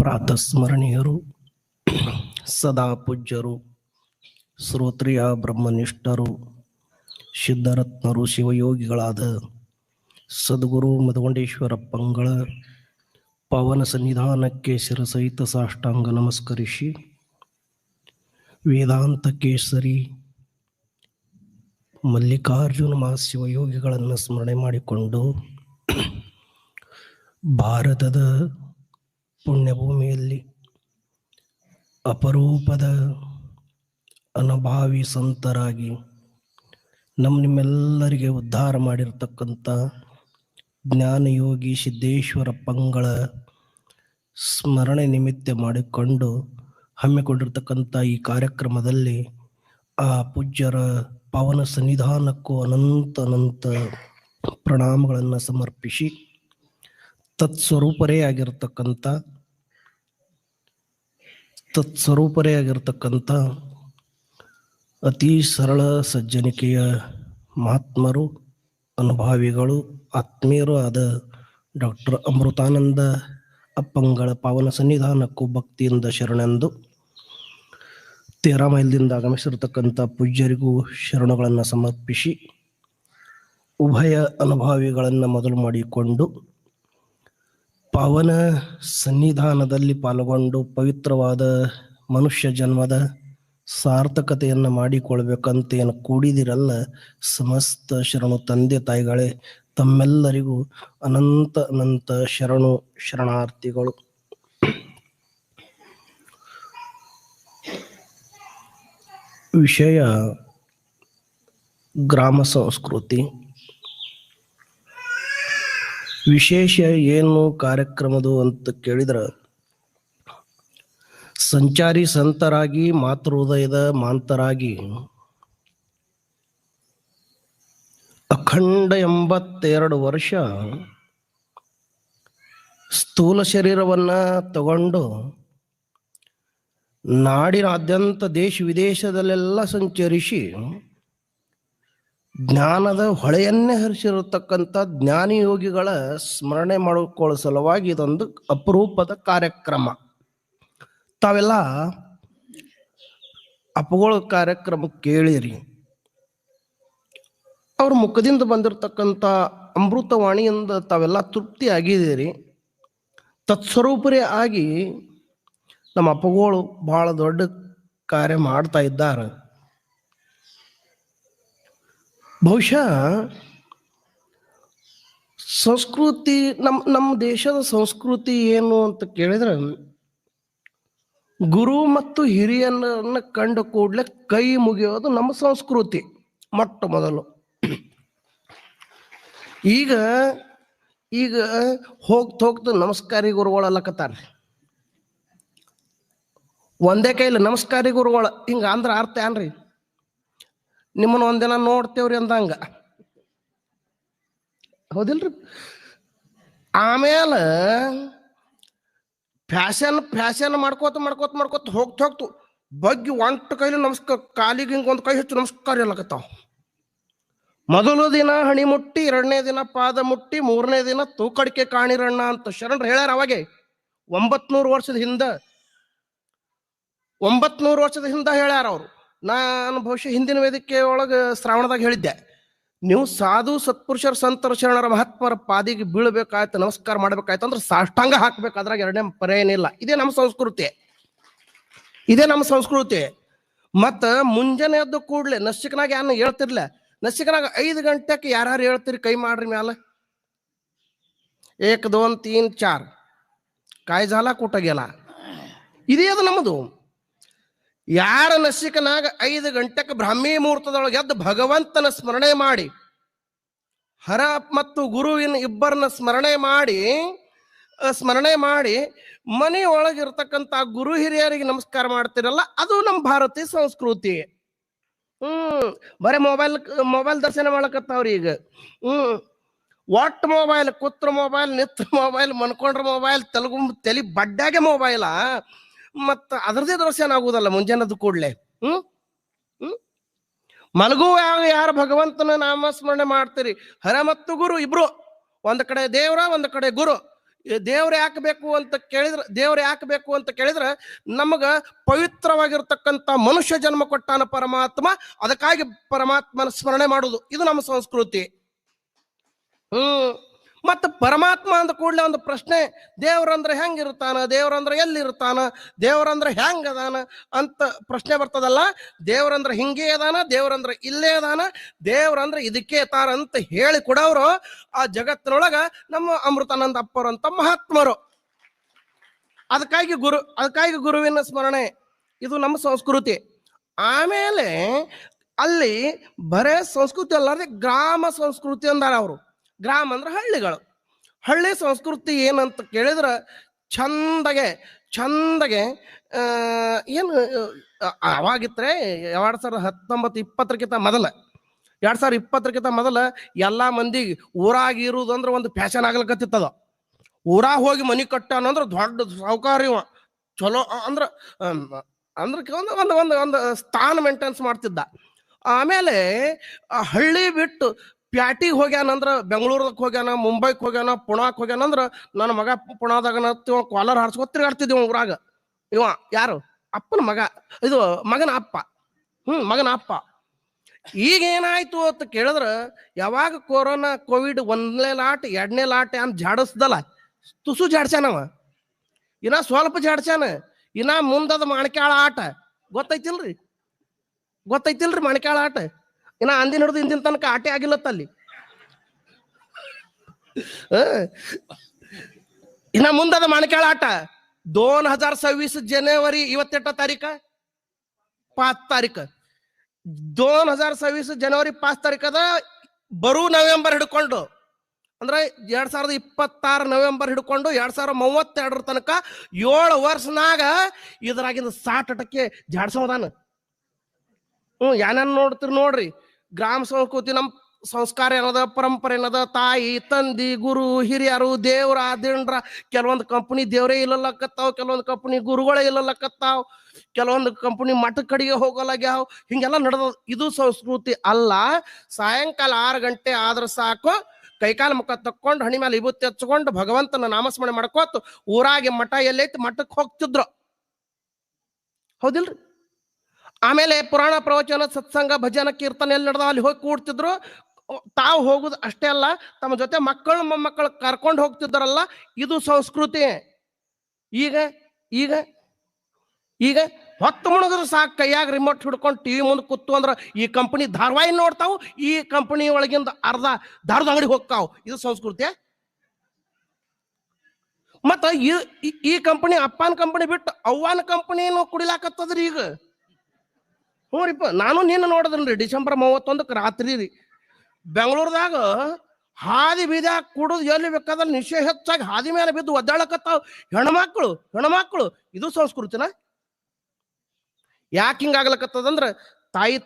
ಪ್ರಾತಸ್ಮರಣೀಯರು, ಸದಾ ಪೂಜ್ಯರು, ಶ್ರೋತ್ರಿಯ ಬ್ರಹ್ಮನಿಷ್ಠರು, ಸಿದ್ಧರತ್ನರು, ಶಿವಯೋಗಿಗಳಾದ ಸದ್ಗುರು ಮಧುಗೊಂಡೇಶ್ವರಪ್ಪಂಗಳ ಪಾವನ ಸನ್ನಿಧಾನಕ್ಕೆ ಶಿರಸಹಿತ ಸಾಷ್ಟಾಂಗ ನಮಸ್ಕರಿಸಿ, ವೇದಾಂತ ಕೇಸರಿ ಮಲ್ಲಿಕಾರ್ಜುನ ಶಿವಯೋಗಿಗಳನ್ನು ಸ್ಮರಣೆ ಮಾಡಿಕೊಂಡು ಭಾರತದ ಪುಣ್ಯಭೂಮಿಯಲ್ಲಿ ಅಪರೂಪದ ಅನುಭಾವಿ ಸಂತರಾಗಿ ನಿಮ್ಮೆಲ್ಲರಿಗೆ ಉದ್ಧಾರ ಮಾಡಿರ್ತಕ್ಕಂಥ ಜ್ಞಾನಯೋಗಿ ಸಿದ್ದೇಶ್ವರಪ್ಪಂಗಳ ಸ್ಮರಣೆ ನಿಮಿತ್ತ ಮಾಡಿಕೊಂಡು ಹಮ್ಮಿಕೊಂಡಿರ್ತಕ್ಕಂಥ ಈ ಕಾರ್ಯಕ್ರಮದಲ್ಲಿ ಆ ಪೂಜ್ಯರ ಪಾವನ ಸನ್ನಿಧಾನಕ್ಕೂ ಅನಂತ ಪ್ರಣಾಮಗಳನ್ನು ಸಮರ್ಪಿಸಿ, ತತ್ಸ್ವರೂಪರೇ ಆಗಿರ್ತಕ್ಕಂಥ ಅತಿ ಸರಳ ಸಜ್ಜನಿಕೆಯ ಮಹಾತ್ಮರು, ಅನುಭಾವಿಗಳು, ಆತ್ಮೀಯರು ಆದ ಡಾಕ್ಟರ್ ಅಮೃತಾನಂದ ಅಪ್ಪಂಗಳ ಪಾವನ ಸನ್ನಿಧಾನಕ್ಕೂ ಭಕ್ತಿಯಿಂದ ಶರಣೆಂದು, 13 ಮೈಲ್ದಿಂದ ಆಗಮಿಸಿರ್ತಕ್ಕಂಥ ಪೂಜ್ಯರಿಗೂ ಶರಣುಗಳನ್ನು ಸಮರ್ಪಿಸಿ, ಉಭಯ ಅನುಭಾವಿಗಳನ್ನು ಮೊದಲು ಮಾಡಿಕೊಂಡು ಪಾವನ ಸನ್ನಿಧಾನದಲ್ಲಿ ಪಾಲ್ಗೊಂಡು ಪವಿತ್ರವಾದ ಮನುಷ್ಯ ಜನ್ಮದ ಸಾರ್ಥಕತೆಯನ್ನು ಮಾಡಿಕೊಳ್ಬೇಕಂತೇನು ಕೂಡಿದಿರಲ್ಲ, ಸಮಸ್ತ ಶರಣು ತಂದೆ ತಾಯಿಗಳೇ, ತಮ್ಮೆಲ್ಲರಿಗೂ ಅನಂತ ಶರಣಾರ್ಥಿಗಳು. ವಿಷಯ ಗ್ರಾಮ ಸಂಸ್ಕೃತಿ. ವಿಶೇಷ ಏನು ಕಾರ್ಯಕ್ರಮದು ಅಂತ ಕೇಳಿದ್ರೆ, ಸಂಚಾರಿ ಸಂತರಾಗಿ ಮಾತೃಹೃದಯದ ಮಾಂತರಾಗಿ ಅಖಂಡ 82 ವರ್ಷ ಸ್ಥೂಲ ಶರೀರವನ್ನ ತಗೊಂಡು ನಾಡಿನಾದ್ಯಂತ ದೇಶ ವಿದೇಶದಲ್ಲೆಲ್ಲ ಸಂಚರಿಸಿ ಜ್ಞಾನದ ಹೊಳೆಯನ್ನೇ ಹರಿಸಿರತಕ್ಕಂಥ ಜ್ಞಾನಿಯೋಗಿಗಳ ಸ್ಮರಣೆ ಮಾಡಿಕೊಳ್ಳೋ ಸಲುವಾಗಿ ಇದೊಂದು ಅಪರೂಪದ ಕಾರ್ಯಕ್ರಮ. ತಾವೆಲ್ಲ ಅಪಗೋಳ ಕಾರ್ಯಕ್ರಮ ಕೇಳಿರಿ. ಅವ್ರ ಮುಖದಿಂದ ಬಂದಿರತಕ್ಕಂಥ ಅಮೃತವಾಣಿಯಿಂದ ತಾವೆಲ್ಲ ತೃಪ್ತಿ ಆಗಿದ್ದೀರಿ. ತತ್ಸ್ವರೂಪರೇ ಆಗಿ ನಮ್ಮ ಅಪ್ಪಗಳು ಬಹಳ ದೊಡ್ಡ ಕಾರ್ಯ ಮಾಡ್ತಾ ಇದ್ದಾರೆ. ಬಹುಶಃ ಸಂಸ್ಕೃತಿ, ನಮ್ಮ ದೇಶದ ಸಂಸ್ಕೃತಿ ಏನು ಅಂತ ಕೇಳಿದ್ರೆ, ಗುರು ಮತ್ತು ಹಿರಿಯರನ್ನ ಕಂಡ ಕೂಡಲೇ ಕೈ ಮುಗಿಯೋದು ನಮ್ಮ ಸಂಸ್ಕೃತಿ ಮೊಟ್ಟ ಮೊದಲು. ಈಗ ಹೋಗ್ತಾ ನಮಸ್ಕಾರಿ ಗುರುಗಳಲ್ಲಕತ್ತಾರ. ಒಂದೇ ಕೈಲಿ ನಮಸ್ಕಾರಿ ಗುರುಗಳ ಹಿಂಗ ಅಂದ್ರ ಅರ್ಥ ಏನ್ರಿ? ನಿಮ್ಮನ್ನ ಒಂದಿನ ನೋಡ್ತೇವ್ರಿ ಅಂದಂಗ, ಹೌದಿಲ್ರಿ? ಆಮೇಲೆ ಫ್ಯಾಷನ್ ಮಾಡ್ಕೋತ ಹೋಗ್ತು ಬಗ್ಗೆ ಒಂಟು ಕೈಲಿ ನಮಸ್ಕಾರ, ಕಾಲಿಗೆ ಹಿಂಗ ಒಂದು ಕೈ ಹೆಚ್ಚು ನಮಸ್ಕಾರ ಎಲ್ಲಕತ್ತಾವ. ಮೊದಲು ದಿನ ಹಣಿ ಮುಟ್ಟಿ, 2ನೇ ದಿನ ಪಾದ ಮುಟ್ಟಿ, 3ನೇ ದಿನ ತೂಕಡಿಕೆ ಕಾಣಿರಣ್ಣ ಅಂತ ಶರಣರು ಹೇಳ್ಯಾರ. ಅವಾಗೆ 900 ವರ್ಷದ ಹಿಂದ ಹೇಳ್ಯಾರ ಅವರು. ನಾನು ಬಹುಶಃ ಹಿಂದಿನ ವೇದಿಕೆ ಒಳಗೆ ಶ್ರಾವಣದಾಗ ಹೇಳಿದ್ದೆ, ನೀವು ಸಾಧು ಸತ್ಪುರುಷರ ಸಂತರ ಶರಣರ ಮಹಾತ್ಮರ ಪಾದಿಗೆ ಬೀಳ್ಬೇಕಾಯ್ತು, ನಮಸ್ಕಾರ ಮಾಡ್ಬೇಕಾಯ್ತು ಅಂದ್ರೆ ಸಾಷ್ಟಾಂಗ ಹಾಕ್ಬೇಕು. ಅದ್ರಾಗ ಎರಡನೇ ಪರ ಏನಿಲ್ಲ. ಇದೇ ನಮ್ಮ ಸಂಸ್ಕೃತಿ. ಮತ್ತ ಮುಂಜಾನೆ ಎದ್ದು ಕೂಡ್ಲೆ ನಸಿಕನಾಗ ಯಾರು ಹೇಳ್ತಿರ್ಲ, ನಸಿಕನಾಗ 5 ಗಂಟೆಗೆ ಯಾರು ಹೇಳ್ತೀರಿ ಕೈ ಮಾಡ್ರಿ ಮ್ಯಾಲ. 1 2 3 4 ಕಾಯಿ ಜಾಲ ಕೂಟಾಗ್ಯಲ್ಲ. ಇದೇ ಅದು ನಮ್ಮದು. ಯಾರ ನಸಿಕನಾಗ 5 ಗಂಟೆಗೆ ಬ್ರಾಹ್ಮಿ ಮುಹೂರ್ತದೊಳಗೆ ಎದ್ದು ಭಗವಂತನ ಸ್ಮರಣೆ ಮಾಡಿ, ಹರ ಮತ್ತು ಗುರುವಿನ ಇಬ್ಬರನ್ನ ಸ್ಮರಣೆ ಮಾಡಿ ಮನೆಯೊಳಗಿರ್ತಕ್ಕಂಥ ಗುರು ಹಿರಿಯರಿಗೆ ನಮಸ್ಕಾರ ಮಾಡ್ತಿರಲ್ಲ, ಅದು ನಮ್ಮ ಭಾರತೀಯ ಸಂಸ್ಕೃತಿ. ಬರೀ ಮೊಬೈಲ್ ದರ್ಶನ ಮಾಡಕತ್ತಾವ್ರಿ ಈಗ. ಒಟ್ಟು ಮೊಬೈಲ್, ಕೂತ್ರ ಮೊಬೈಲ್, ನಿತ್ರ ಮೊಬೈಲ್, ಮನ್ಕೊಂಡ್ರ ಮೊಬೈಲ್, ತಲೆ ಬಡ್ಡಾಗೆ ಮೊಬೈಲ. ಮತ್ತ ಅದರದೇ ದರ್ಶನ ಆಗುದಲ್ಲ ಮುಂಜಾನದ ಕೂಡ್ಲೆ. ಮಲಗುವಾಗ ಯಾರು ಭಗವಂತನ ನಾಮಸ್ಮರಣೆ ಮಾಡ್ತೀರಿ, ಹರ ಮತ್ತು ಗುರು ಇಬ್ರು, ಒಂದ್ ಕಡೆ ದೇವ್ರ ಒಂದ್ ಕಡೆ ಗುರು, ದೇವ್ರು ಯಾಕೆ ಬೇಕು ಅಂತ ಕೇಳಿದ್ರೆ, ದೇವ್ರು ಯಾಕೆ ಬೇಕು ಅಂತ ಕೇಳಿದ್ರೆ, ನಮಗ ಪವಿತ್ರವಾಗಿರ್ತಕ್ಕಂಥ ಮನುಷ್ಯ ಜನ್ಮ ಕೊಟ್ಟಾನ ಪರಮಾತ್ಮ, ಅದಕ್ಕಾಗಿ ಪರಮಾತ್ಮನ ಸ್ಮರಣೆ ಮಾಡುದು, ಇದು ನಮ್ಮ ಸಂಸ್ಕೃತಿ. ಮತ್ತು ಪರಮಾತ್ಮ ಅಂದ ಕೂಡಲೇ ಒಂದು ಪ್ರಶ್ನೆ, ದೇವ್ರಂದ್ರೆ ಹೆಂಗಿರ್ತಾನ, ದೇವ್ರಂದ್ರೆ ಎಲ್ಲಿರ್ತಾನ, ದೇವ್ರಂದ್ರೆ ಹೆಂಗ ಅದಾನ ಅಂತ ಪ್ರಶ್ನೆ ಬರ್ತದಲ್ಲ. ದೇವ್ರಂದ್ರೆ ಹಿಂಗೆ ಅದಾನ, ದೇವ್ರಂದ್ರೆ ಇಲ್ಲೇ ಅದಾನ, ದೇವ್ರಂದ್ರೆ ಇದಕ್ಕೆ ತಾರ ಅಂತ ಹೇಳಿ ಕೊಡೋರು ಆ ಜಗತ್ತಿನೊಳಗ ನಮ್ಮ ಅಮೃತಾನಂದ ಅಪ್ಪರಂತ ಮಹಾತ್ಮರು. ಅದಕ್ಕಾಗಿ ಗುರುವಿನ ಸ್ಮರಣೆ, ಇದು ನಮ್ಮ ಸಂಸ್ಕೃತಿ. ಆಮೇಲೆ ಅಲ್ಲಿ ಬರೇ ಸಂಸ್ಕೃತಿ ಅಲ್ಲಾರ್ದೆ ಗ್ರಾಮ ಸಂಸ್ಕೃತಿ ಅಂದಾರ ಅವರು. ಗ್ರಾಮ ಅಂದ್ರೆ ಹಳ್ಳಿಗಳು. ಹಳ್ಳಿ ಸಂಸ್ಕೃತಿ ಏನಂತ ಕೇಳಿದ್ರೆ, ಚಂದಗೆ ಏನು ಅವಾಗಿದ್ರೆ 2019-20 ಮೊದಲ 2020 ಮೊದಲ ಎಲ್ಲ ಮಂದಿ ಊರಾಗಿರುವುದು ಅಂದ್ರೆ ಒಂದು ಫ್ಯಾಷನ್ ಆಗ್ಲಕತ್ತಿತ್ತದ. ಊರಾಗ ಹೋಗಿ ಮನಿ ಕಟ್ಟಾನಂದ್ರೆ ದೊಡ್ಡ ಸಾಹುಕಾರ ಇವ, ಚಲೋ ಅಂದ್ರೆ ಒಂದು ಸ್ಥಾನ ಮೇಂಟೆನ್ಸ್ ಮಾಡ್ತಿದ್ದ. ಆಮೇಲೆ ಹಳ್ಳಿ ಬಿಟ್ಟು ಪ್ಯಾಟಿಗೆ ಹೋಗ್ಯಾನಂದ್ರ, ಬೆಂಗಳೂರಿಗೆ ಹೋಗ್ಯಾನ, ಮುಂಬೈಗೆ ಹೋಗ್ಯಾನ, ಪುಣಾಕ್ ಹೋಗ್ಯಾನಂದ್ರ, ನನ್ನ ಮಗ ಪುಣಾದಾಗ ಕಾಲರ್ ಹಾರಿಸ್ಕೊತ ತಿರ್ಗಾಡ್ತಿದ್ದೀವ ಊರಾಗ. ಇವ ಯಾರು? ಅಪ್ಪನ ಮಗ, ಇದು ಮಗನ ಅಪ್ಪ. ಮಗನ ಅಪ್ಪ. ಈಗ ಏನಾಯ್ತು ಅಂತ ಕೇಳಿದ್ರ, ಯಾವಾಗ ಕೊರೋನಾ ಕೋವಿಡ್ 1ನೇ ಲಾಟ್ 2ನೇ ಲಾಟ್ ಅಂತ ಜಾಡಿಸ್ದಲ್ಲ, ತುಸು ಜಾಡ್ಸ್ಯಾನವ. ಇನ್ನ ಸ್ವಲ್ಪ ಜಾಡ್ಸ್ಯಾನ. ಇನ್ನ ಮುಂದದ ಮಾಣಿಕ್ಯಾಳ ಆಟ ಗೊತ್ತೈತಿಲ್ರಿ ಮಾಣಿಕ್ಯಾಳ ಆಟ. ಇನ್ನ ಅಂದಿನ ಹಿಡಿದು ಇಂದಿನ ತನಕ ಆಟೆ ಆಗಿಲ್ಲತ್ತಲ್ಲಿ. ಇನ್ನ ಮುಂದದ ಮಾಣಿಕ್ಯಾಳ ಆಟ 2026 ಜನವರಿ 5 ತಾರೀಕು 2026 ಜನವರಿ 5 ತಾರೀಕದ ಬರೂ ನವೆಂಬರ್ ಹಿಡ್ಕೊಂಡು, ಅಂದ್ರೆ 2026 ನವೆಂಬರ್ ಹಿಡ್ಕೊಂಡು 2032 ತನಕ 7 ವರ್ಷನಾಗ ಇದ್ರಾಗಿಂದ 60% ಜಾಡ್ಸೋದಾನ. ಏನೇನು ನೋಡ್ತೀರಿ ನೋಡ್ರಿ. ಗ್ರಾಮ ಸಂಸ್ಕೃತಿ, ನಮ್ಮ ಸಂಸ್ಕಾರ ಏನದ, ಪರಂಪರೆ ಏನದ, ತಾಯಿ ತಂದಿ ಗುರು ಹಿರಿಯರು ದೇವ್ರ ದಿಂಡ್ರ. ಕೆಲವೊಂದು ಕಂಪನಿ ದೇವ್ರೇ ಇಲ್ಲಲ್ಲಕತ್ತಾವ, ಕೆಲವೊಂದು ಕಂಪನಿ ಗುರುಗಳೇ ಇಲ್ಲಲ್ಲಕತ್ತಾವ, ಕೆಲವೊಂದು ಕಂಪನಿ ಮಠ ಕಡೆಗೆ ಹೋಗಲಾಗ್ಯಾವ. ಹಿಂಗೆಲ್ಲ ನಡೆದ. ಇದು ಸಂಸ್ಕೃತಿ ಅಲ್ಲ. ಸಾಯಂಕಾಲ 6 ಗಂಟೆ ಆದ್ರೆ ಸಾಕು, ಕೈಕಾಲು ಮುಖ ತಕ್ಕೊಂಡು ಹಣಿ ಮೇಲೆ ವಿಭೂತಿ ಹಚ್ಕೊಂಡು ಭಗವಂತನ ನಾಮಸ್ಮರಣೆ ಮಾಡ್ಕೋತ ಊರಾಗೆ ಮಠ ಎಲ್ಲೈತಿ ಮಠಕ್ಕೆ ಹೋಗ್ತಿದ್ರು, ಹೌದಿಲ್ರಿ? ಆಮೇಲೆ ಪುರಾಣ ಪ್ರವಚನ ಸತ್ಸಂಗ ಭಜನ ಕೀರ್ತನೆ ಎಲ್ಲಿ ನಡೆದ ಅಲ್ಲಿ ಹೋಗಿ ಕೂಡ್ತಿದ್ರು. ತಾವು ಹೋಗುದು ಅಷ್ಟೇ ಅಲ್ಲ, ತಮ್ಮ ಜೊತೆ ಮಕ್ಕಳು ಮೊಮ್ಮಕ್ಕಳು ಕರ್ಕೊಂಡು ಹೋಗ್ತಿದ್ದಾರಲ್ಲ, ಇದು ಸಂಸ್ಕೃತಿ. ಈಗ ಈಗ ಈಗ ಹೊತ್ತು ಮುಳುಗಿದ್ರು ಸಾಕು, ಕೈಯಾಗ ರಿಮೋಟ್ ಹಿಡ್ಕೊಂಡು ಟಿವಿ ಮುಂದೆ ಕೂತು ಅಂದ್ರೆ ಈ ಕಂಪನಿ ಧಾರಾವಾಹಿ ನೋಡ್ತಾವು, ಈ ಕಂಪನಿ ಒಳಗಿಂದ ಅರ್ಧ ದಾರದ ಅಂಗಡಿ ಹೋಗ್ತಾವು. ಇದು ಸಂಸ್ಕೃತಿ. ಮತ್ತ ಈ ಕಂಪನಿ ಅಪ್ಪನ ಕಂಪನಿ ಬಿಟ್ಟು ಅವ್ವನ ಕಂಪನಿನೂ ಕುಡಿಲಾಕತ್ತದ್ರಿ ಈಗ. ಹ್ಞೂರಿಪ್ಪ, ನಾನು ನಿನ್ನ ನೋಡಿದ್ರಿ ಡಿಸೆಂಬರ್ 31 ರಾತ್ರಿ ರೀ, ಬೆಂಗಳೂರದಾಗ ಹಾದಿ ಬೀದ್ಯಾಗ ಕುಡಿದು ಎಲ್ಲಿ ಬೇಕಾದ್ರೆ ನಿಶೆ ಹೆಚ್ಚಾಗಿ ಹಾದಿ ಮೇಲೆ ಬಿದ್ದು ಒದ್ದಾಳಕತ್ತಾವ ಹೆಣ್ಮಕ್ಳು. ಇದು ಸಂಸ್ಕೃತಿನ? ಯಾಕೆ ಹಿಂಗಾಗ್ಲಕತ್ತದಂದ್ರೆ, ತಾಯಿ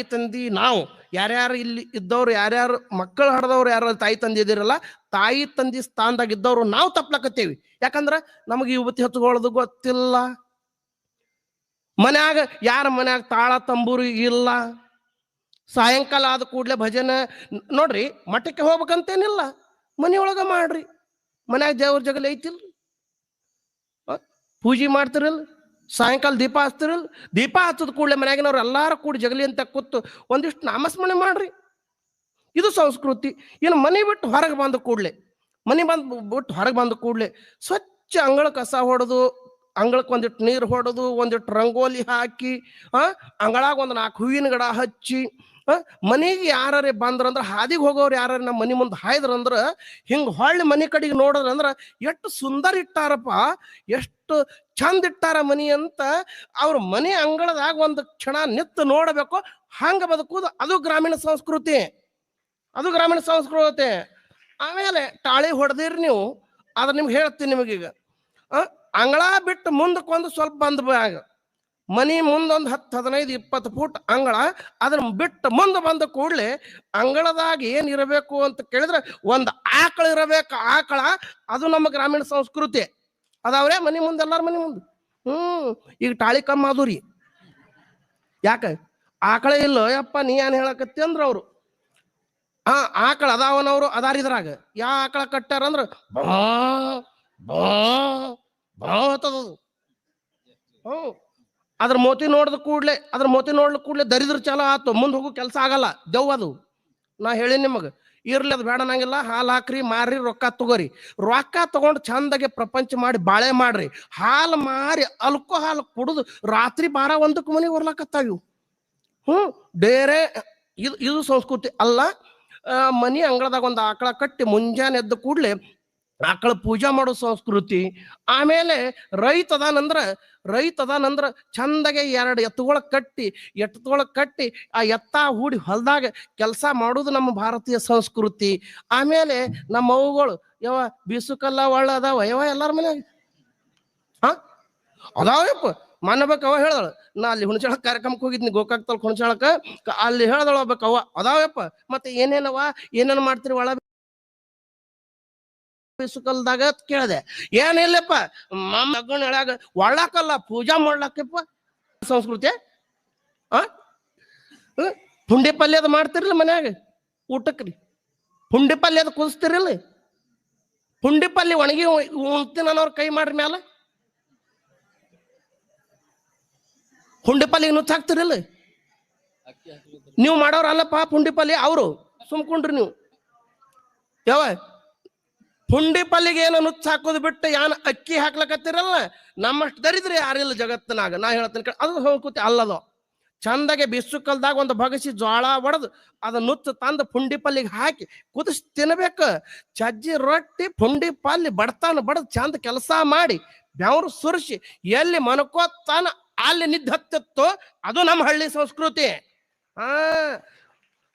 ತಂದಿ ನಾವು ಯಾರ್ಯಾರು ಇಲ್ಲಿ ಇದ್ದವ್ರು, ಯಾರ್ಯಾರು ಮಕ್ಕಳು ಹಡ್ದವ್ರು, ಯಾರು ತಾಯಿ ತಂದಿ ಇದಿರಲ್ಲ, ತಾಯಿ ತಂದಿ ಸ್ಥಾನದಾಗ ಇದ್ದವ್ರು ನಾವು ತಪ್ಲಕತ್ತೇವಿ. ಯಾಕಂದ್ರೆ ನಮಗೆ ಯುವತಿ ಹಚ್ಕೊಳ್ಳೋದು ಗೊತ್ತಿಲ್ಲ. ಯಾರ ಮನ್ಯಾಗ ತಾಳ ತಂಬೂರಿ ಇಲ್ಲ. ಸಾಯಂಕಾಲ ಆದ ಕೂಡಲೇ ಭಜನೆ ನೋಡ್ರಿ. ಮಠಕ್ಕೆ ಹೋಗ್ಬೇಕಂತೇನಿಲ್ಲ, ಮನೆಯೊಳಗ ಮಾಡ್ರಿ. ಮನ್ಯಾಗ ದೇವ್ರ ಜಗಲಿ ಐತಿಲ್ರಿ, ಪೂಜೆ ಮಾಡ್ತಿರಲ್ಲ, ಸಾಯಂಕಾಲ ದೀಪ ಹಚ್ತಿರಲ್ಲ, ದೀಪ ಹಚ್ಚದ ಕೂಡಲೇ ಮನ್ಯಾಗಿನವ್ರು ಎಲ್ಲಾರು ಕೂಡಿ ಜಗಲಿ ಅಂತ ಕೂತು ಒಂದಿಷ್ಟು ನಾಮಸ್ಮರಣೆ ಮಾಡ್ರಿ. ಇದು ಸಂಸ್ಕೃತಿ. ಇನ್ನು ಮನೆ ಬಿಟ್ಟು ಹೊರಗೆ ಬಂದ ಕೂಡಲೇ ಸ್ವಚ್ಛ ಅಂಗಳ ಕಸ ಹೊಡೆದು, ಅಂಗಳಕ್ಕೆ ಒಂದಿಟ್ಟು ನೀರು ಹೊಡೆದು, ಒಂದಿಟ್ಟು ರಂಗೋಲಿ ಹಾಕಿ, ಅಂಗಳಾಗ ಒಂದು 4 ಹೂವಿನ ಗಿಡ ಹಚ್ಚಿ, ಮನೆಗೆ ಯಾರೇ ಬಂದ್ರಂದ್ರೆ, ಹಾದಿಗೆ ಹೋಗೋರು ಯಾರು ನಮ್ಮ ಮನೆ ಮುಂದೆ ಹಾಯ್ದ್ರಂದ್ರೆ, ಹಿಂಗೆ ಹೊಳ್ಳಿ ಮನೆ ಕಡೆಗೆ ನೋಡಿದ್ರಂದ್ರೆ ಎಷ್ಟು ಸುಂದರ ಇಟ್ಟಾರಪ್ಪ, ಎಷ್ಟು ಚಂದ ಇಟ್ಟಾರ ಮನಿ ಅಂತ ಅವ್ರ ಮನೆ ಅಂಗಳದಾಗ ಒಂದು ಕ್ಷಣ ನಿತ್ತು ನೋಡಬೇಕು. ಹಂಗೆ ಬದುಕುದು ಅದು ಗ್ರಾಮೀಣ ಸಂಸ್ಕೃತಿ. ಆಮೇಲೆ ತಾಳಿ ಹೊಡೆದಿರಿ ನೀವು, ಅದ್ರ ನಿಮ್ಗೆ ಹೇಳ್ತೀನಿ. ನಿಮಗೀಗ ಅಂಗಳ ಬಿಟ್ಟು ಮುಂದಕ್ಕೊಂದು ಸ್ವಲ್ಪ ಬಂದ ಬ್ಯಾಗ, ಮನಿ ಮುಂದೊಂದು 10-15-20 ಫೂಟ್ ಅಂಗಳ, ಅದನ್ನ ಬಿಟ್ಟು ಮುಂದೆ ಬಂದ ಕೂಡಲೇ ಅಂಗಳದಾಗ ಏನಿರಬೇಕು ಅಂತ ಕೇಳಿದ್ರೆ ಒಂದು ಆಕಳ ಇರಬೇಕು. ಆಕಳ ಅದು ನಮ್ಮ ಗ್ರಾಮೀಣ ಸಂಸ್ಕೃತಿ. ಅದಾವ್ರೆ ಮನಿ ಮುಂದೆ, ಎಲ್ಲಾರ ಮನಿ ಮುಂದೆ. ಈಗ ತಾಳಿ ಕಮ್ಮಿ ಆದೂರಿ. ಯಾಕೆ? ಆಕಳ ಇಲ್ಲೋ ಯಪ್ಪ ನೀ ಏನ್ ಹೇಳಕತ್ತಿ ಅಂದ್ರ ಅವರು ಆಕಳ ಅದಾವನವ್ರು ಅದಾರಿದ್ರಾಗ ಯಾ ಆಕಳ ಕಟ್ಟಾರ ಅಂದ್ರ ಬಾ ಬಾ ಬಾ ಅಂತದದು. ಅದ್ರ ಮೋತಿ ನೋಡ್ದ ಕೂಡ್ಲೆ ದರಿದ್ರ ಚಾಲ ಆತು, ಮುಂದೆ ಹೋಗೋ ಕೆಲಸ ಆಗಲ್ಲ, ದೆವ್ವ ಅದು. ನಾ ಹೇಳಿ ನಿಮಗೆ ಇರ್ಲಿ, ಅದು ಬೇಡ ನಂಗಿಲ್ಲ, ಹಾಲು ಹಾಕ್ರಿ ಮಾರಿ ರೊಕ್ಕ ತಗೋರಿ. ರೊಕ್ಕ ತಗೊಂಡು ಚಂದಾಗೆ ಪ್ರಪಂಚ ಮಾಡಿ ಬಾಳೆ ಮಾಡ್ರಿ. ಹಾಲು ಮಾರಿ ಹಾಲು ಕುಡಿದು ರಾತ್ರಿ 12-1 ಮನೆಗೆ ಬರ್ಲಾಕತ್ತಾವ ಇವು. ಬೇರೆ ಇದು ಸಂಸ್ಕೃತಿ ಅಲ್ಲ. ಮನಿ ಅಂಗಳದಾಗ ಒಂದು ಆಕಳ ಕಟ್ಟಿ ಮುಂಜಾನೆ ಎದ್ದ ಕೂಡ್ಲೆ ಆಕಳ ಪೂಜಾ ಮಾಡೋ ಸಂಸ್ಕೃತಿ. ಆಮೇಲೆ ರೈತ ಅದಾನಂದ್ರ ಚಂದಾಗೆ 2 ಎತ್ತುಗಳ ಕಟ್ಟಿ ಆ ಎತ್ತ ಹೂಡಿ ಹೊಲದಾಗ ಕೆಲಸ ಮಾಡೋದು ನಮ್ಮ ಭಾರತೀಯ ಸಂಸ್ಕೃತಿ. ಆಮೇಲೆ ನಮ್ಮ ಅವುಗಳು ಬೀಸುಕಲ್ಲ ಒಳ್ಳ ಅದಾವ ಎಲ್ಲಾರ ಮನ್ಯಾಗ ಅದಾವಪ್ಪ. ಮನ್ನಬೇಕು ಅವ ಹೇಳ್ದಳು, ನಾ ಅಲ್ಲಿ ಹುಣಸಾಳಕ್ ಕಾರ್ಯಕ್ರಮಕ್ಕೆ ಹೋಗಿದ್ನಿ, ಗೋಕಾಕ್ ಹುಣಸಾಳಕ, ಅಲ್ಲಿ ಹೇಳ್ದಳು ಒಬ್ಬಕ್ ಅವ ಅದಾವಪ್ಪ. ಮತ್ತೆ ಏನೇನು ಮಾಡ್ತೀರಿ ಒಳ ಬೀಸುಕಲ್ದಾಗ ಕೇಳಿದೆ. ಏನಿಲ್ಲಪ್ಪ, ಮಗನ ಹೇಳ್ಯಾಗ ಒಳ್ಳಾಕಲ್ಲ ಪೂಜಾ ಮಾಡ್ಲಾಕಪ್ಪ ಸಂಸ್ಕೃತಿ. ಪುಂಡಿ ಪಲ್ಯದ ಮಾಡ್ತಿರ್ಲಿ ಮನ್ಯಾಗ ಊಟಕ್ರಿ, ಪುಂಡಿ ಪಲ್ಯದ ಕುದಿಸ್ತಿರಲ್ಲ, ಪುಂಡಿ ಪಲ್ಯ ಒಣಗಿ ಉಣ್ತೀನಿ ಅನ್ನೋರ್ ಕೈ ಮಾಡ್ರಿ ಮ್ಯಾಲ. ಪುಂಡಿ ಪಲ್ಯ ನುಚ್ಚ ಹಾಕ್ತಿರಲ್ಲ ನೀವು ಮಾಡೋರು ಅಲ್ಲಪ್ಪ. ಪುಂಡಿ ಪಲ್ಯ ಅವರು ಸುಮ್ಕೊಂಡ್ರಿ ನೀವು. ಪುಂಡಿ ಪಲ್ಲಿಗೆ ಏನೋ ನುಚ್ಚ ಹಾಕೋದು ಬಿಟ್ಟು ಅಕ್ಕಿ ಹಾಕ್ಲಕತ್ತಿರಲ್ಲ, ನಮ್ಮಷ್ಟು ದರಿದ್ರೆ ಯಾರಿಲ್ಲ ಜಗತ್ತಿನಾಗ. ನಾ ಹೇಳ್ತೀನಿ, ಅದು ಸಂಸ್ಕೃತಿ ಅಲ್ಲದು. ಚಂದಾಗೆ ಬಿಸುಕಲ್ದಾಗ ಒಂದು ಬಗಸಿ ಜೋಳ ಒಡೆದು ಅದ ನುಚ್ಚ ತಂದು ಪುಂಡಿ ಪಲ್ಲಿಗೆ ಹಾಕಿ ಕುದಿಸಿ ತಿನ್ಬೇಕು. ಚಜ್ಜಿ ರೊಟ್ಟಿ ಪುಂಡಿ ಪಲ್ಲಿ ಬಡತಾನ ಬಡದ್ ಚಂದ ಕೆಲಸ ಮಾಡಿ ಬೆವರು ಸುರಿಸಿ ಎಲ್ಲಿ ಮನ್ಕೋತಾನ ಅಲ್ಲಿ ನಿದ್ದೆ ಹತ್ತಿತ್ತು. ಅದು ನಮ್ಮ ಹಳ್ಳಿ ಸಂಸ್ಕೃತಿ.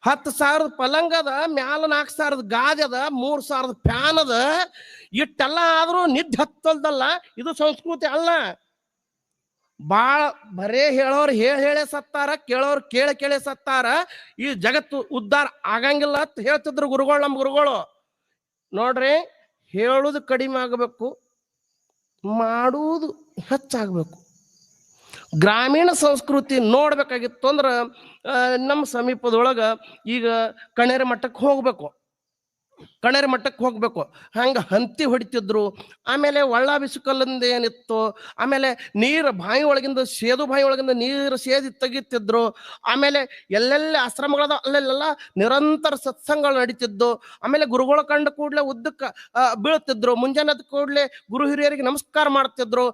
10,000 ಪಲಂಗದ ಮ್ಯಾಲ 4,000 ಗಾದಿ ಅದ, 3,000 ಫ್ಯಾನ್ ಅದ. ಇಟ್ಟೆಲ್ಲ ಆದ್ರೂ ನಿದ್ದೆ ಹತ್ತಲ್ದಲ್ಲ, ಇದು ಸಂಸ್ಕೃತಿ ಅಲ್ಲ. ಬಾಳ ಬರೇ ಹೇಳೋರು ಹೇಳೇ ಸತ್ತಾರ, ಕೇಳೋರು ಕೇಳೇ ಸತ್ತಾರ. ಈ ಜಗತ್ತು ಉದ್ಧಾರ ಆಗಂಗಿಲ್ಲ ಅಂತ ಹೇಳ್ತಿದ್ರು ಗುರುಗಳು, ನಮ್ಮ ಗುರುಗಳು. ನೋಡ್ರಿ, ಹೇಳುದು ಕಡಿಮೆ ಆಗಬೇಕು, ಮಾಡುವುದು ಹೆಚ್ಚಾಗಬೇಕು. ಗ್ರಾಮೀಣ ಸಂಸ್ಕೃತಿ ನೋಡ್ಬೇಕಾಗಿತ್ತು ಅಂದ್ರೆ ನಮ್ಮ ಸಮೀಪದೊಳಗ ಈಗ ಕಣೇರಿ ಮಠಕ್ಕೆ ಹೋಗ್ಬೇಕು. ಹಂಗ ಹಂತಿ ಹೊಡಿತಿದ್ರು. ಆಮೇಲೆ ಒಳ್ಳ ಬಿಸುಕಲ್ಲಿಂದ ಏನಿತ್ತು, ಆಮೇಲೆ ನೀರು ಸೇದು ಬಾಯಿ ಒಳಗಿಂದ ನೀರು ಸೇದಿ ತೆಗಿತಿದ್ರು. ಆಮೇಲೆ ಎಲ್ಲೆಲ್ಲಿ ಆಶ್ರಮಗಳದ ಅಲ್ಲೆಲ್ಲ ನಿರಂತರ ಸತ್ಸಂಗಗಳು ನಡೀತಿದ್ದು. ಆಮೇಲೆ ಗುರುಗಳ ಕಂಡ ಕೂಡ್ಲೆ ಉದ್ದಕ್ಕೆ ಬೀಳ್ತಿದ್ರು. ಮುಂಜಾನೆ ಕೂಡ್ಲೆ ಗುರು ಹಿರಿಯರಿಗೆ ನಮಸ್ಕಾರ ಮಾಡ್ತಿದ್ರು.